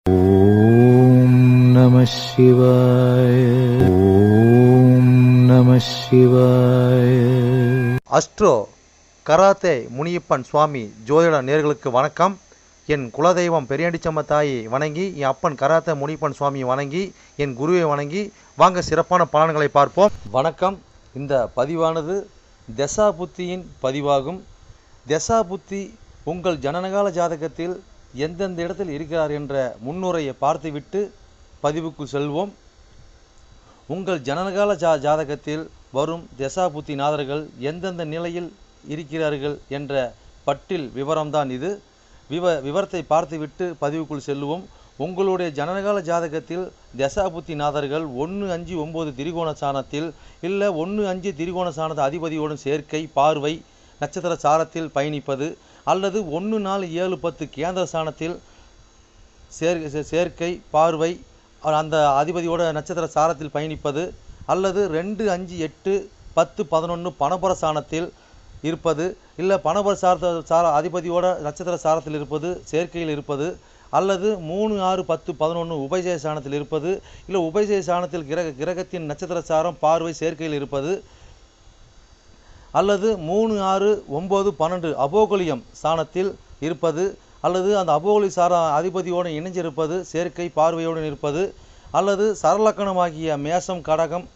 ஓம் நம சிவாய. ஓம் நம சிவாய. அஸ்ட்ரோ கராத்தே முனியப்பன் சுவாமி ஜோதிட நேயர்களுக்கு வணக்கம். என் குலதெய்வம் பெரியாண்டிச்சம்ம தாயை வணங்கி, என் அப்பன் கராத்தே முனியப்பன் சுவாமியை வணங்கி, என் குருவை வணங்கி வாங்க சிறப்பான பலன்களை பார்ப்போம். வணக்கம். இந்த பதிவானது தசா புத்தியின் பதிவாகும். தசா புத்தி உங்கள் ஜனனகால ஜாதகத்தில் எந்தெந்த இடத்தில் இருக்கிறார் என்ற முன்னுரையை பார்த்துவிட்டு பதிவுக்கு செல்வோம். உங்கள் ஜனனகால ஜாதகத்தில் வரும் தசா புத்தி நாதர்கள் எந்தெந்த நிலையில் இருக்கிறார்கள் என்ற பட்டியல் விவரம்தான் இது. விவரத்தை பார்த்துவிட்டு பதிவுக்குள் செல்வோம். உங்களுடைய ஜனனகால ஜாதகத்தில் தசா புத்தி நாதர்கள் 1-5-9 திரிகோண சாணத்தில் இல்லை 1-5 திரிகோண சாணத அதிபதியோடும் சேர்க்கை, பார்வை, நட்சத்திர சாரத்தில் பயணிப்பது, அல்லது 1-4-7-10 கேந்திர சாணத்தில் சேர்க்கை, பார்வை, அந்த அதிபதியோட நட்சத்திர சாரத்தில் பயணிப்பது, அல்லது 2-5-8-10-11 பணபர சாணத்தில் இருப்பது, இல்லை பணபர அதிபதியோட நட்சத்திர சாரத்தில் இருப்பது, சேர்க்கையில் இருப்பது, அல்லது 3-6-10-11 உபஜய சாணத்தில் இருப்பது, இல்லை உபஜய சாணத்தில் கிரகத்தின் நட்சத்திர சாரம், பார்வை, சேர்க்கையில் இருப்பது, அல்லது 3-6-9-12 அபோகலியம் சாணத்தில் இருப்பது, அல்லது அந்த அபோகலி சார அதிபதியோடு இணைஞ்சிருப்பது, சேர்க்கை, பார்வையோடு இருப்பது, அல்லது சரலக்கணமாகிய மேசம், கடகம்,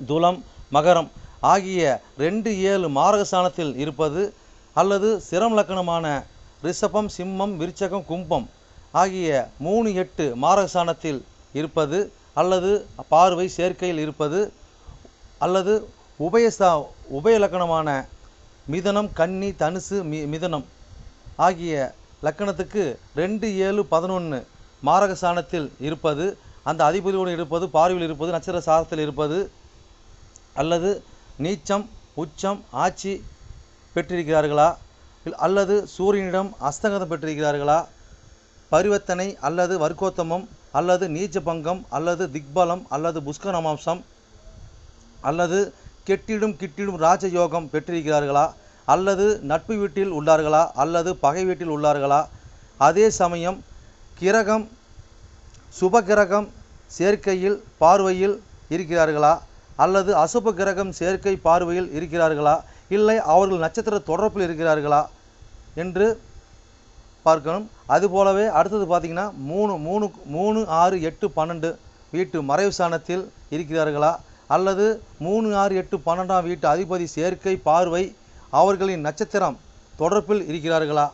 துலம், மகரம் ஆகிய 2-7 மாரக சாணத்தில் இருப்பது, அல்லது சிரம் லக்கணமான ரிஷபம், சிம்மம், விருச்சகம், கும்பம் ஆகிய 3-8 மாரக சாணத்தில் இருப்பது, அல்லது பார்வை, சேர்க்கையில் இருப்பது, அல்லது உபய லக்கணமான மிதனம், கன்னி, தனுசு, மிதனம் ஆகிய லக்கணத்துக்கு 2-7-11 மாரக சாணத்தில் இருப்பது, அந்த அதிபதியோடு இருப்பது, பார்வையில் இருப்பது, நட்சத்திர சாரத்தில் இருப்பது, அல்லது நீச்சம், உச்சம், ஆட்சி பெற்றிருக்கிறார்களா, அல்லது சூரியனிடம் அஸ்தங்கதம் பெற்றிருக்கிறார்களா, பரிவர்த்தனை அல்லது வர்க்கோத்தமம், அல்லது நீச்ச பங்கம், அல்லது திக்பலம், அல்லது புஷ்கரமாம்சம், அல்லது கெட்டிடும் ராஜயோகம் பெற்றிருக்கிறார்களா, அல்லது நட்பு வீட்டில் உள்ளார்களா, அல்லது பகை வீட்டில் உள்ளார்களா, அதே சமயம் கிரகம் சுப கிரகம் சேர்க்கையில் பார்வையில் இருக்கிறார்களா, அல்லது அசுப கிரகம் சேர்க்கை பார்வையில் இருக்கிறார்களா, இல்லை அவர்கள் நட்சத்திர தொடர்பில் இருக்கிறார்களா என்று பார்க்கணும். அதுபோலவே அடுத்தது பார்த்திங்கன்னா 3-6-8-12 வீட்டு மறைவு சாணத்தில் இருக்கிறார்களா, அல்லது 3-6-8-12 வீட்டு அதிபதி சேர்க்கை, பார்வை அவர்களின் நட்சத்திரம் தொடர்பில் இருக்கிறார்களா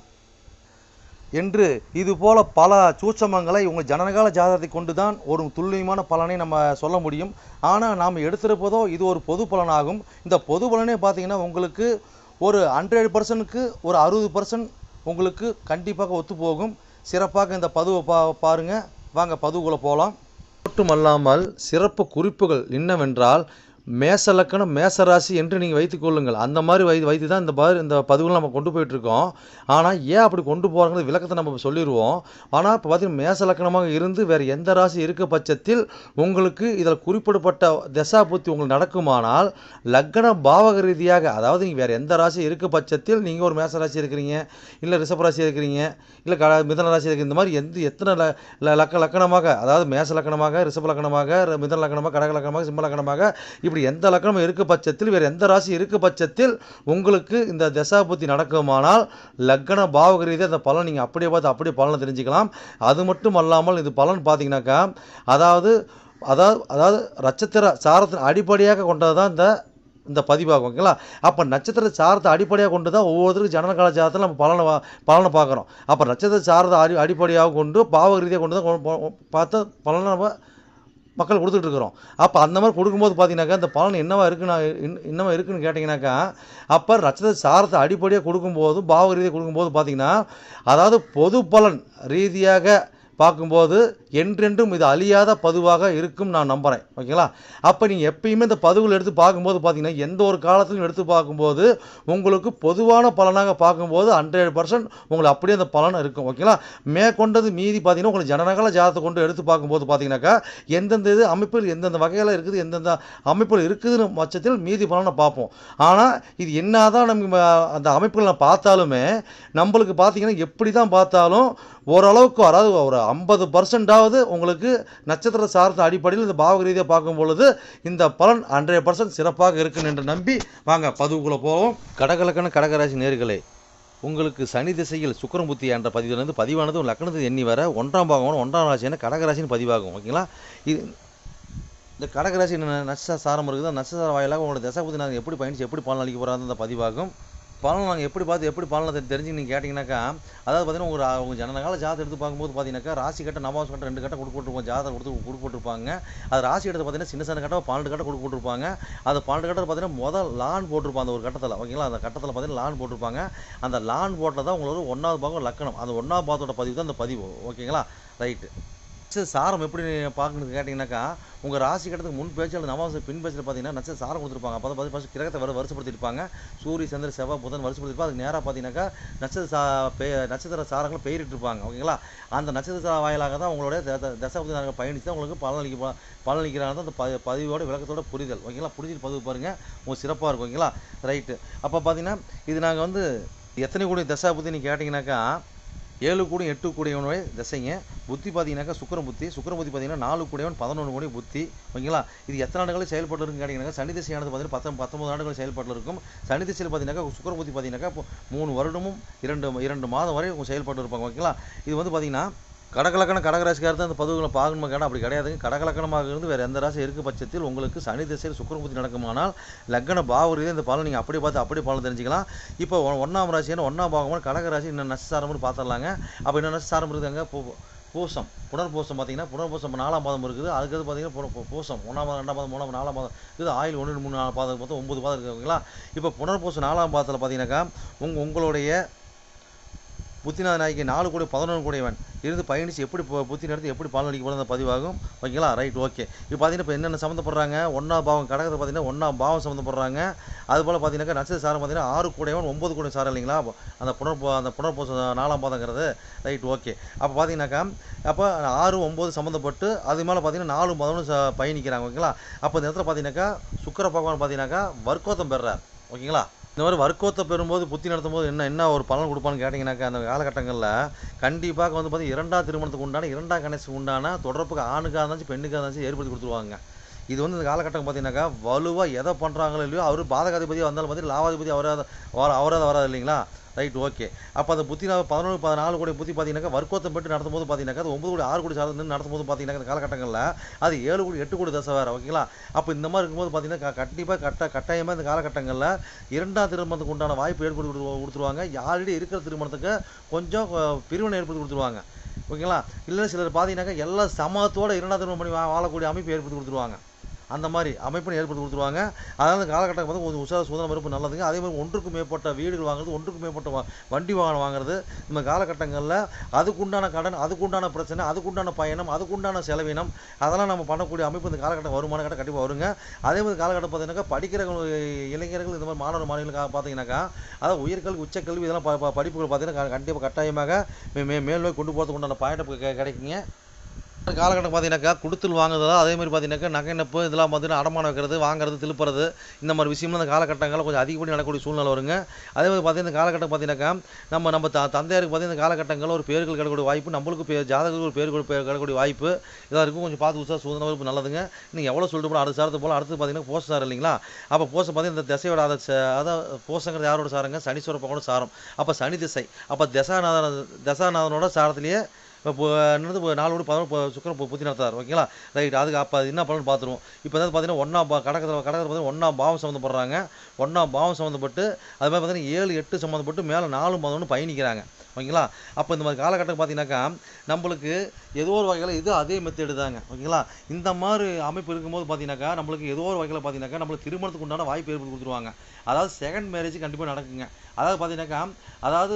என்று இதுபோல பல சூட்சமங்களை உங்கள் ஜனனகால ஜாதகத்தை கொண்டு தான் ஒரு துல்லியமான பலனை நம்ம சொல்ல முடியும். ஆனால் நாம் எடுத்திருப்பதோ இது ஒரு பொது பலனாகும். இந்த பொது பலனே பார்த்திங்கன்னா உங்களுக்கு ஒரு 100%க்கு ஒரு 60% உங்களுக்கு கண்டிப்பாக ஒத்துப்போகும். சிறப்பாக இந்த பதிவை பாருங்கள். வாங்க பதிவுக்குள்ளே போகலாம். மட்டுமல்லாமல் சிறப்பு குறிப்புகள் என்னவென்றால், மேச லக்கணம், மேசராசி என்று நீங்கள் வைத்துக்கொள்ளுங்கள். அந்த மாதிரி வைத்து தான் இந்த பதிவுகள் நம்ம கொண்டு போயிட்டுருக்கோம். ஆனால் ஏன் அப்படி கொண்டு போகிறாங்க விளக்கத்தை நம்ம சொல்லிடுவோம். ஆனால் இப்போ பார்த்தீங்கன்னா மேச லக்கணமாக இருந்து வேறு எந்த ராசி இருக்க பட்சத்தில் உங்களுக்கு இதில் குறிப்பிடப்பட்ட தசா புத்தி உங்களுக்கு நடக்குமானால், லக்கண பாவக ரீதியாக, அதாவது நீங்கள் வேறு எந்த ராசி இருக்க பட்சத்தில் நீங்கள் ஒரு மேச ராசி இருக்கிறீங்க, இல்லை ரிஷபராசி இருக்கிறீங்க, இல்லை மிதன ராசி இருக்கிற, இந்த மாதிரி எத்தனை லக்கணமாக, அதாவது மேச லக்கணமாக, ரிஷப லக்கணமாக, மிதன லக்கணமாக, கடக லக்கணமாக, சிம்ம லக்கணமாக, இப்படி எந்த லக்கணம் இருக்க பட்சத்தில் வேறு எந்த ராசி இருக்க பட்சத்தில் உங்களுக்கு இந்த தசா புத்தி நடக்குமானால் லக்கண பாவக ரீதியாக அந்த பலன் நீங்கள் அப்படியே பார்த்து அப்படியே பலனை தெரிஞ்சுக்கலாம். அது மட்டும் அல்லாமல் இது பலன் பார்த்தீங்கன்னாக்கா, அதாவது நட்சத்திர சாரத்தின் அடிப்படையாக கொண்டது தான் இந்த பதிவாகும். ஓகேங்களா? அப்போ நட்சத்திர சாரத்தை அடிப்படையாக கொண்டு தான் ஒவ்வொருத்தருக்கும் ஜனனகால ஜாதகத்தில் நம்ம பலனை பார்க்குறோம். அப்போ நட்சத்திர சாரத்தை அடிப்படையாக கொண்டு பாவக ரீதியாக கொண்டு தான் பார்த்து பலனை நம்ம மக்கள் கொடுத்துட்ருக்குறோம். அப்போ அந்த மாதிரி கொடுக்கும்போது பார்த்தீங்கன்னாக்கா இந்த பலன் என்னவா இருக்குன்னு கேட்டிங்கனாக்கா, அப்போ நட்சத்திர சாரத்தை அடிப்படையாக கொடுக்கும்போது பாவக ரீதியாக கொடுக்கும்போது பார்த்தீங்கன்னா, அதாவது பொது பலன் ரீதியாக பார்க்கும்போது என்றென்றும் இது அழியாத பதிவாக இருக்கும் நான் நம்புகிறேன். ஓகேங்களா? அப்போ நீங்கள் எப்பயுமே இந்த பதிவுகள் எடுத்து பார்க்கும்போது பார்த்தீங்கன்னா, எந்த ஒரு காலத்திலும் எடுத்து பார்க்கும்போது உங்களுக்கு பொதுவான பலனாக பார்க்கும்போது 100% உங்களுக்கு அப்படியே அந்த பலன் இருக்கும். ஓகேங்களா? மேற்கொண்டது மீதி பார்த்தீங்கன்னா, உங்களுக்கு ஜனனகால ஜாதகத்தை கொண்டு எடுத்து பார்க்கும்போது பார்த்தீங்கன்னாக்கா, எந்தெந்த இது அமைப்பில் எந்தெந்த வகையில் இருக்குது, எந்தெந்த அமைப்பில் இருக்குதுன்னு பட்சத்தில் மீதி பலனை பார்ப்போம். ஆனால் இது என்னதான் நம்ம அந்த அமைப்புகளை பார்த்தாலுமே நம்மளுக்கு பார்த்தீங்கன்னா, எப்படி தான் பார்த்தாலும் ஓரளவுக்கு, அதாவது ஒரு 50%ஆவது உங்களுக்கு நட்சத்திர சார்ந்த அடிப்படையில் இந்த பாவக ரீதியாக பார்க்கும் பொழுது இந்த பலன் 100% சிறப்பாக இருக்குன்னு என்று நம்பி வாங்க பதிவுக்குள்ளே போவோம். கடகலக்கண கடகராசி நேர்களே, உங்களுக்கு சனி திசையில் சுக்கிரன் புத்தி என்ற பதிவிலிருந்து பதிவானது லக்னத்தை எண்ணி வர 1ஆம் பாகம் 1ஆம் ராசியான கடகராசின்னு பதிவாகும். ஓகேங்களா? இது இந்த கடகராசி நட்சத்திர சாரம் இருக்குது. அந்த நட்சத்திர வாயிலாக உங்களோட தசை புத்தி நாங்கள் எப்படி பயணிச்சு எப்படி பலன் அளிக்க போகிறாங்க அந்த பதிவாகும். பலன் நாங்கள் எப்படி பார்த்து எப்படி பலனை தெரிஞ்சு நீங்கள் கேட்டிங்கனாக்கா, அதாவது பார்த்தீங்கன்னா உங்கள் ஜனனகால ஜாதகம் எடுத்து பார்க்கும்போது பார்த்தீங்கன்னாக்கா, ராசி கட்ட நவாஸ் கட்ட 2 கட்டம் கொடுத்துருப்போம். ஜாதகம் கொடுத்துருப்பாங்க. அது ராசி எடுத்து பார்த்தீங்கன்னா சின்ன சின்ன கட்டம் 12 கட்டம் கொடுத்துருப்பாங்க. அது 12 கட்டம் பார்த்தீங்கன்னா முதல் லான் போட்டிருப்பாங்க அந்த ஒரு கட்டத்தில். ஓகேங்களா? அந்த கட்டத்தில் பார்த்தீங்கன்னா லான் போட்டிருப்பாங்க. அந்த லான் போட்டில் தான் உங்களுக்கு 1ஆவது பாகம் லக்கணம். அந்த 1ஆவது பாகத்தோட பதிவு தான் அந்த பதிவு. ஓகேங்களா? ரைட்டு. சாரம் எப்படி பார்க்கணுன்னு கேட்டிங்கனாக்கா, உங்கள் ராசி கட்டத்துக்கு முன் பேச்சு அல்லது நவாச பின் பேச்சில் பார்த்தீங்கன்னா நட்சத்திர சாரம் கொடுத்துருப்பாங்க. அப்போ தான் ஃபஸ்ட் கிரகத்தை வருஷப்படுத்திருப்பாங்க. சூரிய சந்திர செவ்வாய் புதன் வருஷப்படுத்திருப்பாங்க. அதுக்கு நேராக பார்த்தீங்கன்னாக்கா நட்சத்திர சாரங்களை பெயரிட்டிருப்பாங்க. ஓகேங்களா? அந்த நட்சத்திர வாயிலாக தான் உங்களுடைய தசாபதி நாங்கள் பயணித்து தான் உங்களுக்கு பலனளிக்கிறாங்க அந்த பதிவோட விளக்கத்தோட புரிதல். ஓகேங்களா? புரிதல் பதிவு பாருங்கள், உங்களுக்கு சிறப்பாக இருக்கும். ஓகேங்களா? ரைட்டு. அப்போ பார்த்தீங்கன்னா இது நாங்கள் வந்து எத்தனை கூடிய தசாபதி நீங்கள் கேட்டிங்கனாக்கா 7 கூடிய 8 கூடியவனுடைய திசைங்க. புத்தி பார்த்தீங்கன்னாக்கா சுக்கிரன் புத்தி பார்த்தீங்கன்னா 4 கூடியவன் 11 கூடிய புத்தி. ஓகேங்களா? இது எத்தனை ஆண்டுகளில் செயல்பட்டு இருக்குன்னு கேட்டிங்கனாக்கா, சனி திசையானது பார்த்தீங்கன்னா 19 ஆண்டுகள் செயல்பட்டு இருக்கும். சனி திசையில் பார்த்தீங்கன்னாக்கா சுக்கிரன் புத்தி பார்த்தீங்கன்னாக்கா 3 வருடமும் 2 மாதம் வரை செயல்பட்டு இருப்பாங்க. ஓகேங்களா? இது வந்து பார்த்தீங்கன்னா கடகலக்கண கடகராசிக்காரர் தான் அந்த பதிவுகளை பார்க்கணுமா கேட்டால் அப்படி கிடையாதுங்க. கடகலக்கணமாக இருந்து வேறு எந்த ராசி இருக்க பட்சத்தில் உங்களுக்கு சனி திசையில் சுக்கிரன் புத்தி நடக்குமானால் லக்ன பாவரியில் இந்த பலன் நீங்கள் அப்படியே பார்த்து அப்படியே பலன் தெரிஞ்சுக்கலாம். இப்போ 1ஆம் ராசியான 1ஆம் பாகமான கடகராசி இன்னும் நட்சத்திரம்னு பார்த்துடலாங்க. அப்போ இன்னும் நட்சத்திரம் இருக்குதுங்க. பூசம் புனர்பூசம் பார்த்தீங்கன்னா புனர்பூசம் 4ஆம் பாதம் இருக்குது. அதுக்கு பார்த்தீங்கன்னா பூசம் 1ஆம் பாதம் 2ஆம் பாதம் 3ஆம் 4ஆம் பாதம் இருக்குது. ஆயில் 1 2 3 4 பாதம் மொத்தம் 9 பாதம் இருக்குங்களா? இப்போ புனர்பூசம் 4ஆம் பாதத்தில் பார்த்தீங்கன்னாக்கா உங்களுடைய புத்திநாத நாய்க்கு 4 கூடிய 11 கூடியவன் இருந்து பயணித்து எப்படி புத்தி நடத்தி எப்படி பலன் அளிக்க போகிறது அந்த பதிவாகும். ஓகேங்களா? ரைட். ஓகே. இப்போ பார்த்தீங்கன்னா இப்போ என்னென்ன சம்மந்தப்படுறாங்க, 1ஆம் பாவம் கடகத்தை பார்த்தீங்கன்னா 1ஆம் பாவம் சம்மந்தப்படுறாங்க. அதுபோல் பார்த்தீங்கன்னாக்கா நட்சத்திர சாரம் பார்த்தீங்கன்னா 6 கூடியவன் 9 கூடிய சாரம் இல்லைங்களா? அந்த புனர்பூசம் 4ஆம் பாதங்கிறது. ரைட். ஓகே. அப்போ பார்த்தீங்கன்னாக்கா அப்போ 6 9 சம்மந்தப்பட்டு அது மேலே பார்த்தீங்கன்னா 4 11 பயணிக்கிறாங்க. ஓகேங்களா? அப்போ இந்த இடத்துல பார்த்தீங்கன்னாக்கா சுக்கிர பகவான் பார்த்தீங்கன்னாக்கா வர்க்கோத்தம் பெறுறார். ஓகேங்களா? இந்த மாதிரி வர்க்கத்தை பெறும்போது புத்தி நடத்தும் போது என்ன ஒரு பலன் கொடுப்பான்னு கேட்டிங்கனாக்கா, அந்த காலகட்டங்களில் கண்டிப்பாக வந்து பார்த்தீங்கன்னா 2ஆம் திருமணத்துக்கு உண்டான 2ஆம் கணேசுக்கு உண்டான தொடர்புக்கு ஆணுக்காக இருந்தாலும் பெண்ணுக்காக இருந்தாலும் ஏற்படுத்தி கொடுத்துருவாங்க. இது வந்து இந்த காலகட்டம் பார்த்தீங்கன்னாக்கா வலுவாக எதை பண்ணுறாங்களோ இல்லையோ அவர் பாதகாதிபதியாக வந்தாலும் பார்த்தீங்கன்னா லாவாதிபதி அவராத வராது இல்லைங்களா? ரைட். ஓகே. அப்போ அந்த புத்தி 11 14 கோடி புத்தி பார்த்தீங்கன்னாக்கா வர்க்கோத்தம் பெற்று நடத்தும் போது பார்த்தீங்கன்னாக்கா அது 9 கோடி 6 கோடி சார்ந்து நடத்தும் போது பார்த்தீங்கன்னா இந்த காலகட்டங்களில் அது 7 கோடி 8 கோடி தசை வேறு. ஓகேங்களா? அப்போ இந்த மாதிரி இருக்கும்போது பார்த்தீங்கன்னா கண்டிப்பாக கட்டாயமாக இந்த காலகட்டங்களில் 2ஆம் திருமணத்துக்கு உண்டான வாய்ப்பு ஏற்படுத்தி கொடுத்துருவாங்க. ஆல்ரெடி இருக்கிற திருமணத்துக்கு கொஞ்சம் பிரிவினை ஏற்படுத்தி கொடுத்துருவாங்க. ஓகேங்களா? இல்லைன்னா சிலர் பார்த்தீங்கன்னாக்கா எல்லா சமத்தோடு 2ஆம் திருமணம் பண்ணி வாழக்கூடிய அமைப்பு ஏற்படுத்தி கொடுத்துருவாங்க. அந்த மாதிரி அமைப்பினை ஏற்படுத்தி கொடுத்துருவாங்க. அதனால் காலகட்டம் வந்து கொஞ்சம் சுதந்திரம் இருப்பு நல்லதுங்க. அதே மாதிரி ஒன்றுக்கும் மேற்பட்ட வீடுகள் வாங்குறது, ஒன்றுக்கும் மேற்பட்ட வண்டி வாகனம் வாங்குறது இந்த காலகட்டங்களில் அதுக்குண்டான கடன், அதுக்குண்டான பிரச்சனை, அதுக்குண்டான பயணம், அதுக்குண்டான செலவினம் அதெல்லாம் நம்ம பண்ணக்கூடிய அமைப்பு இந்த காலகட்டம் வருமான கட்டம் கண்டிப்பாக வருங்க. அதே மாதிரி காலகட்டம் பார்த்தீங்கன்னாக்கா படிக்கிற இளைஞர்கள் இந்த மாதிரி மாணவர்கள் பார்த்தீங்கன்னாக்கா அதாவது உயர்கல்வி உச்சக்கல்வி இதெல்லாம் படிப்புகள் பார்த்தீங்கன்னா கண்டிப்பாக கட்டாயமாக மேல் நோய் கொண்டு போகிறதுக்கு உண்டான பயணம் கிடைக்குங்க. காலகட்டம் பார்த்தீங்கன்னாக்கா கொடுத்துல் வாங்குறதா அதே மாதிரி பார்த்தீங்கன்னாக்கா நகை நப்பு இதெல்லாம் பார்த்தீங்கன்னா அடமானம் வைக்கிறது, வாங்குறது, திருப்புறது இந்த மாதிரி விஷயம்லாம் அந்த காலகட்டங்களில் கொஞ்சம் அதிகப்படி நடக்கக்கூடிய சூழ்நிலை வருங்க. அதே மாதிரி பார்த்தீங்கன்னா இந்த காலகட்டம் பார்த்தீங்கன்னாக்கா நம்ம தந்தையாருக்கு பார்த்தீங்கன்னா இந்த காலகட்டங்களில் ஒரு பேர்கள் கிடைக்கக்கூடிய வாய்ப்பு, நம்மளுக்கு ஜாதகத்துக்கு ஒரு பேர் கிடைக்கக்கூடிய வாய்ப்பு இதாக இருக்கும். கொஞ்சம் பார்த்து உற்சாக சுதந்திரம் இருப்பு நல்லதுங்க. நீங்கள் எவ்வளோ சொல்லிட்டு போனால் அடுத்த சாரத்து போல் அடுத்து பார்த்தீங்கன்னா போச சார் இல்லைங்களா? அப்போ போச பார்த்தீங்கன்னா இந்த திசையோட அதான் போசங்கிறது யாரோட சாரங்க? சனீஸ்வர பகவானோட சாரம். அப்போ சனி திசை. அப்போ தசாநாதனோட சாரத்திலேயே இப்போ 4 கோடி 11 சுக்கிரன் புத்தி நடத்தார். ஓகேங்களா? ரைட். அதுக்கு அப்போ அது என்ன பலன் பார்த்துருவோம். இப்போ வந்து பார்த்தீங்கன்னா கடகத்தில் பார்த்தீங்கன்னா 1ஆம் பாவம் சம்மந்தப்படுறாங்க. 1ஆம் பாவம் சம்மந்தப்பட்டு அது மாதிரி பார்த்தீங்கன்னா 7 8 சம்மந்தப்பட்டு மேலே 4 11 பயணிக்கிறாங்க. ஓகேங்களா. அப்போ இந்த மாதிரி காலகட்டம் பார்த்தீங்கன்னாக்கா நம்மளுக்கு ஏதோ ஒரு வகையில் இது அதே மெத்தேடு தாங்க. ஓகேங்களா. இந்த மாதிரி அமைப்பு இருக்கும்போது பார்த்தீங்கன்னாக்கா நம்மளுக்கு ஏதோ ஒரு வகையில் பார்த்தீங்கன்னாக்கா நம்மளுக்கு திருமணத்துக்கு உண்டான வாய்ப்பு ஏற்படுத்தி கொடுத்துருவாங்க. அதாவது செகண்ட் மேரேஜ் கண்டிப்பாக நடக்குங்க. அதாவது பார்த்தீங்கன்னாக்கா அதாவது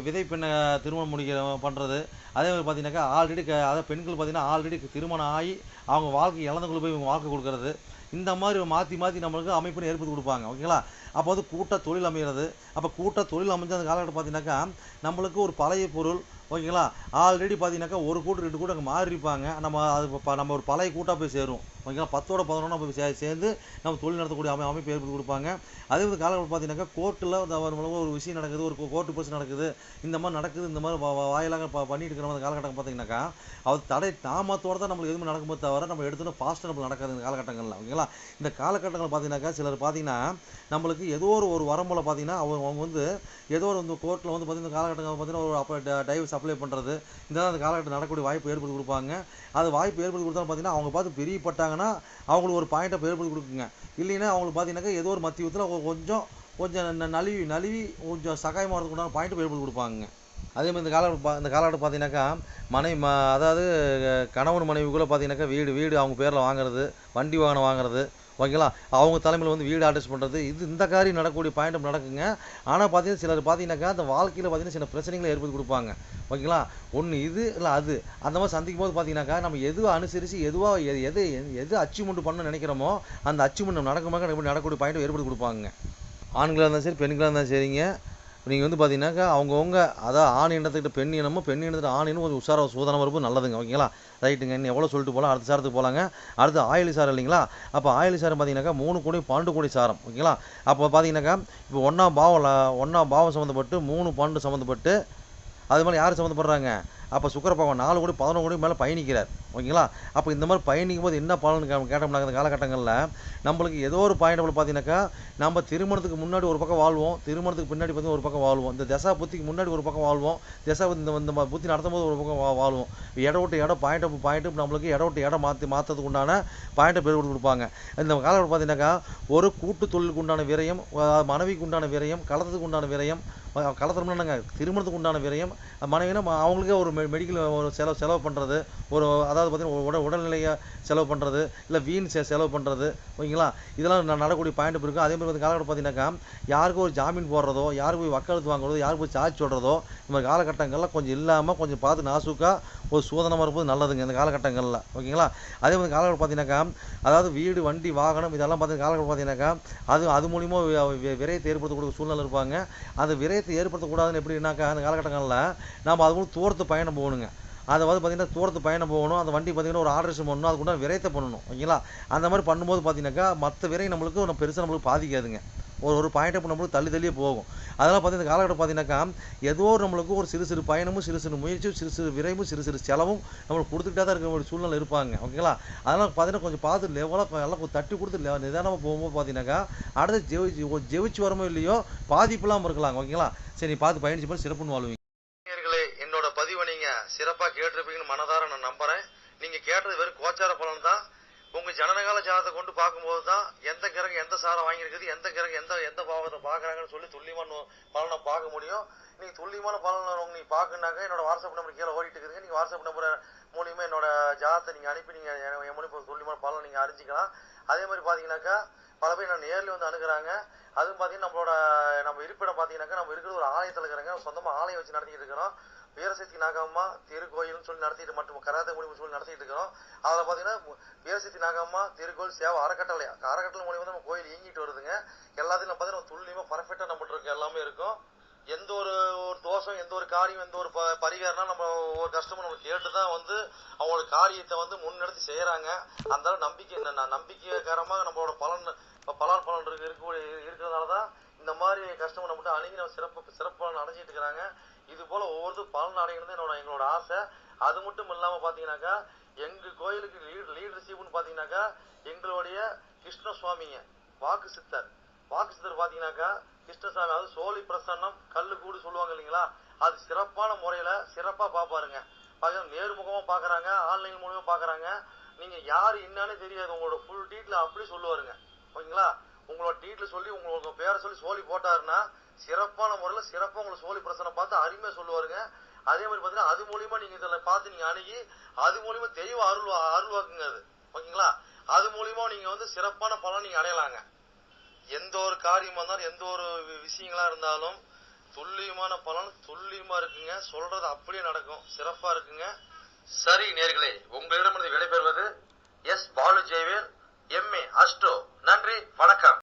விதை பெண்ணை திருமணம் பண்ணுறது. அதே மாதிரி பார்த்தீங்கன்னாக்கா ஆல்ரெடி அதாவது பெண்கள் பார்த்தீங்கன்னா ஆல்ரெடி திருமணம் ஆகி அவங்க வாழ்க்கை இழந்தவங்களுக்கு போய் இவங்க வாழ்க்கை கொடுக்கறது. இந்த மாதிரி மாற்றி மாற்றி நம்மளுக்கு அமைப்புன்னு ஏற்படுத்தி கொடுப்பாங்க. ஓகேங்களா. அப்போ வந்து கூட்ட தொழில் அமைகிறது. அப்போ கூட்ட தொழில் அமைஞ்ச அந்த காலகட்டம் பார்த்தீங்கன்னாக்கா நம்மளுக்கு ஒரு பழைய பொருள், ஓகேங்களா, ஆல்ரெடி பார்த்தீங்கன்னாக்கா ஒரு கூட்டம் 2 கூட்டம் அங்கே மாறி இருப்பாங்க. நம்ம அது நம்ம ஒரு பழைய கூட்டாக போய் சேரும். ஓகேங்களா. 10ஓட 11 போய் சேர்ந்து நம்ம தொழில் நடத்தக்கூடிய அமைப்பு ஏற்படுத்தி கொடுப்பாங்க. அதே மாதிரி காலகட்டம் பார்த்தீங்கன்னாக்கா கோர்ட்டில் ஒரு விஷயம் நடக்குது, ஒரு கோர்ட்டு பிரச்சனை நடக்குது, இந்த மாதிரி நடக்குது, இந்த மாதிரி வாயிலாக பண்ணிட்டு இருக்கிற அந்த காலகட்டம் பார்த்தீங்கன்னாக்கா அது தடை தாமத்தோடு தான் நம்மளுக்கு எதுவுமே நடக்கும்போது தவிர நம்ம எடுத்துன்னு ஃபாஸ்ட்டாக நம்மளுக்கு நடக்காது இந்த காலகட்டங்களில். ஓகேங்களா. இந்த காலகட்டங்கள் பார்த்தீங்கன்னாக்கா சிலர் பார்த்தீங்கன்னா நம்மளுக்கு ஏதோ ஒரு வரம்பில் பார்த்தீங்கன்னா அவங்க வந்து ஏதோ ஒரு இந்த கோர்ட்டில் வந்து பார்த்தீங்கன்னா காலகட்டங்கள் பார்த்தீங்கன்னா ஒரு அப்போ டைவர்ஸ் அப்ளை பண்ணுறது, இந்த அந்த காலகட்டம் நடக்கக்கூடிய வாய்ப்பு ஏற்படுத்தி கொடுப்பாங்க. அது வாய்ப்பு ஏற்படுத்தி கொடுத்தாலும் பார்த்தீங்கன்னா அவங்க பார்த்து பிரியப்பட்டாங்கன்னா அவங்களுக்கு ஒரு பாயிண்ட்டை ஏற்படுத்தி கொடுக்குங்க. இல்லைன்னா அவங்களுக்கு பார்த்தீங்கன்னாக்கா ஏதோ ஒரு மத்தியத்தில் கொஞ்சம் கொஞ்சம் நழுவி கொஞ்சம் சகாயமாக வரதுக்கு உண்டான பாயிண்ட்டு ஏற்படுத்தி கொடுப்பாங்க. அதே மாதிரி இந்த காலகட்டம் பார்த்தீங்கன்னாக்கா அதாவது கணவன் மனைவிக்குள்ளே பார்த்தீங்கன்னாக்கா வீடு அவங்க பேரில் வாங்குறது, வண்டி வாகனம் வாங்குறது, ஓகேங்களா, அவங்க தலைமையில் வந்து வீடு அட்ஜஸ்ட் பண்ணுறது, இந்த காரியம் நடக்கக்கூடிய பாயிண்ட்டும் நடக்குங்க. ஆனால் பார்த்தீங்கன்னா சிலர் பார்த்தீங்கன்னாக்கா அந்த வாழ்க்கையில் பார்த்தீங்கன்னா சில பிரச்சனைகளை ஏற்படுத்தி கொடுப்பாங்க. ஓகேங்களா. ஒன்று இது இல்லை அது அந்த மாதிரி சந்திக்கும் போது பார்த்தீங்கன்னாக்கா நம்ம எதுவும் அனுசரித்து எது அச்சீவ்மெண்ட் பண்ணணும்னு நினைக்கிறோமோ அந்த அச்சீவ்மெண்ட் நடக்கக்கூடிய பாயிண்ட்டை ஏற்படுத்தி கொடுப்பாங்க. ஆண்களாக இருந்தாலும் சரி பெண்களாக இருந்தாலும் சரிங்க. நீங்கள் வந்து பார்த்தீங்கன்னாக்கா அவங்கவுங்க அதாவது ஆண் இனத்துக்கிட்ட பெண் இனமும் பெண் இனத்துக்கிட்ட ஆண் இனமும் கொஞ்சம் உஷாராக சூதனமாக இருப்பது நல்லதுங்க. ஓகேங்களா. ரைட்டுங்க. இன்னும் எவ்வளோ சொல்லிட்டு போகலாம், அடுத்த சாரத்துக்கு போகலாங்க. அடுத்து ஆயிலி சாரம் இல்லைங்களா. அப்போ ஆயிலி சாரம் பார்த்தீங்கன்னாக்கா 3 கோடி 12 கோடி சாரம். ஓகேங்களா. அப்போ பார்த்தீங்கன்னாக்கா இப்போ ஒன்றாம் பாவம் சம்மந்தப்பட்டு 3 12 சம்மந்தப்பட்டு அது மாதிரி யார் சம்மந்தப்படுறாங்க, அப்போ சுக்கிர பகவான் 4 கோடி 11 கோடி மேலே பயணிக்கிறார். ஓகேங்களா. அப்போ இந்த மாதிரி பயணிக்கும் போது என்ன பலன் கேட்டோம்னாக்க இந்த காலகட்டங்களில் நம்மளுக்கு ஏதோ ஒரு பாயிண்ட் பார்த்தீங்கன்னாக்கா நம்ம திருமணத்துக்கு முன்னாடி ஒரு பக்கம் வாழ்வோம், திருமணத்துக்கு பின்னாடி பார்த்தீங்கன்னா ஒரு பக்கம் வாழ்வோம், இந்த தசா புத்திக்கு முன்னாடி ஒரு பக்கம் வாழ்வோம், இந்த புத்தி நடத்தும் போது ஒரு பக்கம் வாழ்வோம். இடம் விட்டு இடம் பாயிண்ட்டு நம்மளுக்கு இடம் விட்டு இடம் மாற்றத்துக்கு உண்டான பாயிண்ட்டை பெருவிட்டு கொடுப்பாங்க. இந்த காலகட்டம் பார்த்தீங்கன்னாக்கா ஒரு கூட்டு தொழிலுக்கு உண்டான விரயம், மனைவிக்கு உண்டான விரயம், களத்துக்கு உண்டான விரயம், கலத்துறோம்னாங்க திருமணத்துக்கு உண்டான விரயம், மனைவினா அவங்களுக்கே ஒரு மெடிக்கல் ஒரு செலவு பண்ணுறது, ஒரு அதாவது பார்த்தீங்கன்னா உடல்நிலையை செலவு பண்ணுறது, இல்லை வீண் செலவு பண்ணுறது, ஓகேங்களா, இதெல்லாம் நடக்கூடிய பாயிண்ட் இருக்குது. அதே மாதிரி வந்து காலகட்டம் பார்த்தீங்கன்னாக்கா யாருக்கும் ஒரு ஜாமீன் போடுறதோ, யாருக்கு போய் வக்காலத்து வாங்குறதோ, யாருக்கு போய் சார்ஜ் சொல்கிறதோ, இந்த மாதிரி காலகட்டங்களில் கொஞ்சம் இல்லாமல் கொஞ்சம் பார்த்து நாசுக்காக ஒரு சூதனமாக இருப்பது நல்லதுங்க இந்த காலகட்டங்களில். ஓகேங்களா. அதே மாதிரி காலகட்டம் பார்த்தீங்கன்னாக்கா அதாவது வீடு வண்டி வாகனம் இதெல்லாம் பார்த்தீங்கன்னா காலகட்டம் பார்த்தீங்கன்னாக்கா அது மூலிமா விரயத்தை ஏற்படுத்தக்கூடிய சூழ்நிலை இருப்பாங்க. அந்த விரயத்தை ஏற்படுத்தக்கூடாதுன்னு எப்படின்னாக்கா அந்த காலகட்டங்களில் நம்ம அது மூலம் தூரத்து பயணம் போகணுங்க. அதை வந்து பார்த்தீங்கன்னா தூரத்து பயணம் போகணும், அந்த வண்டி பார்த்தீங்கன்னா ஒரு ஆல்ட்ரேஷன் பண்ணணும், அதுக்குள்ள விரயத்தை பண்ணணும். ஓகேங்களா. அந்த மாதிரி பண்ணும்போது பார்த்தீங்கன்னாக்கா மற்ற விரை நம்மளுக்கு பெருசாக நம்மளுக்கு பாதிக்காதுங்க. ஒரு பாயிண்ட்டை நம்மளுக்கு தள்ளியே போகும். அதெல்லாம் பார்த்தீங்கன்னா காலகட்டம் பார்த்தீங்கன்னாக்கா ஏதோ நம்மளுக்கு ஒரு சிறு பயணமும் சிறு முயற்சியும் சிறு விரைவும் சிறு செலவும் நம்மளுக்கு கொடுத்துக்கிட்டே தான் இருக்க ஒரு சூழ்நிலை இருப்பாங்க. ஓகேங்களா. அதெல்லாம் பார்த்தீங்கன்னா கொஞ்சம் பார்த்து லெவலாக எல்லாம் தட்டி கொடுத்து நிதானமாக போகும்போது பார்த்தீங்கன்னாக்கா அடுத்து ஜெயிச்சு வரமோ இல்லையோ பாதிப்புலாம் இருக்கலாங்க. ஓகேங்களா. சரி பார்த்து பயணிச்சு போய் சிறப்புன்னு வாழ்வீங்க. என்னோட பதிவை நீங்கள் சிறப்பாக கேட்டிருப்பீங்கன்னு மனதார நான் நம்புகிறேன். நீங்கள் கேட்டது வெறும் கோச்சார பலன் தான். உங்கள் ஜனனகால ஜாதகத்தை கொண்டு பார்க்கும்போது தான் எந்த கிரகம் எந்த சாரம் வாங்கியிருக்குது, எந்த கிரகம் எந்த பாவத்தை பார்க்குறாங்கன்னு சொல்லி துல்லியமான பலனை பார்க்க முடியும். நீங்கள் துல்லியமான பலன் நீங்கள் பார்க்கணுனாக்க என்னோட வாட்ஸ்அப் நம்பர் கீழே ஓடிட்டு இருக்குதுங்க. நீங்கள் வாட்ஸ்அப் நம்பர் மூலியமாக என்னோட ஜாதகத்தை நீங்கள் அனுப்பி நீங்கள் என் மூலியமாக துல்லியமான பலனை நீங்கள் அறிஞ்சிக்கலாம். அதே மாதிரி பார்த்தீங்கன்னாக்கா பல பேர் நான் நேரில் வந்து அணுகிறாங்க. அதுவும் பார்த்தீங்கன்னா நம்ம இருப்பிடம் பார்த்தீங்கன்னாக்கா நம்ம இருக்கிறது ஒரு ஆலயத்தில் இருக்கிறாங்க. சொந்தமாக ஆலயம் வச்சு நடத்திக்கிட்டு இருக்கிறோம். வீரசக்தி நாகம்மா திருக்கோயில்னு சொல்லி நடத்திட்டு மட்டும் கராத்தே மூலியமாக சொல்லி நடத்திட்டு இருக்கிறோம். அதில் பார்த்தீங்கன்னா வீரசக்தி நாகம்மா திருக்கோயில் சேவை அறக்கட்டளை மூலியமாக தான் நம்ம கோயில் இயங்கிட்டு வருதுங்க. எல்லாத்தையும் பார்த்தீங்கன்னா துல்லியமாக பர்ஃபெக்டாக நம்மகிட்ட இருக்க எல்லாமே இருக்கும். எந்த ஒரு தோஷம், எந்த ஒரு காரியம், எந்த ஒரு பரிகாரம்னா நம்ம ஒரு கஷ்டமும் நம்ம கேட்டு தான் வந்து அவங்களோட காரியத்தை வந்து முன்னெடுத்து செய்கிறாங்க. அந்த நம்பிக்கைக்காரமாக நம்மளோட பலன் இருக்கிறதுனால தான் இந்த மாதிரி கஷ்டமும் நம்மகிட்ட அணுகி நம்ம சிறப்பு பலன் அடைஞ்சிட்டு இருக்கிறாங்க. இது போல ஒவ்வொரு பலன் அடைகிறது எங்களோட ஆசை. அது மட்டும் இல்லாமல் பார்த்தீங்கன்னாக்கா எங்கள் கோயிலுக்கு லீடர்ஷிப்னு பார்த்தீங்கன்னாக்கா எங்களுடைய கிருஷ்ணசுவாமிங்க வாக்கு சித்தர் பார்த்தீங்கன்னாக்கா கிருஷ்ணசாமி, அது சோழி பிரசன்னம் கல்லு கூடு சொல்லுவாங்க இல்லைங்களா, அது சிறப்பான முறையில் சிறப்பாக பார்ப்பாருங்க. பார்த்தீங்கன்னா நேர்முகமாக பார்க்குறாங்க, ஆன்லைன் மூலியமாக பார்க்குறாங்க. நீங்கள் யார் என்னன்னு தெரியாது, உங்களோட ஃபுல் டீட்டெயில் அப்படி சொல்லுவாருங்க. ஓகேங்களா. உங்களோட டீட்டெயில் சொல்லி உங்களோட பேரை சொல்லி சோழி போட்டாருன்னா சிறப்பான முறையில் சிறப்பாக உங்களுக்கு சோழி பிரசனை பார்த்து அருமையாக சொல்லுவாருங்க. அதே மாதிரி பார்த்தீங்கன்னா அது மூலியமா நீங்க இதில் பார்த்து நீங்க அணுகி அது மூலியமா தெய்வ அருள்வாக்குங்க அது. ஓகேங்களா? அது மூலியமா நீங்க வந்து சிறப்பான பலன் நீங்க அடையலாங்க. எந்த ஒரு காரியமா இருந்தாலும் எந்த ஒரு விஷயங்களா இருந்தாலும் துல்லியமான பலன் துல்லியமா இருக்குங்க. சொல்றது அப்படியே நடக்கும். சிறப்பா இருக்குங்க. சரி நேயர்களே, உங்களிடமிருந்து விடைபெறுவது S. Balu Jayavel, MA astro. நன்றி, வணக்கம்.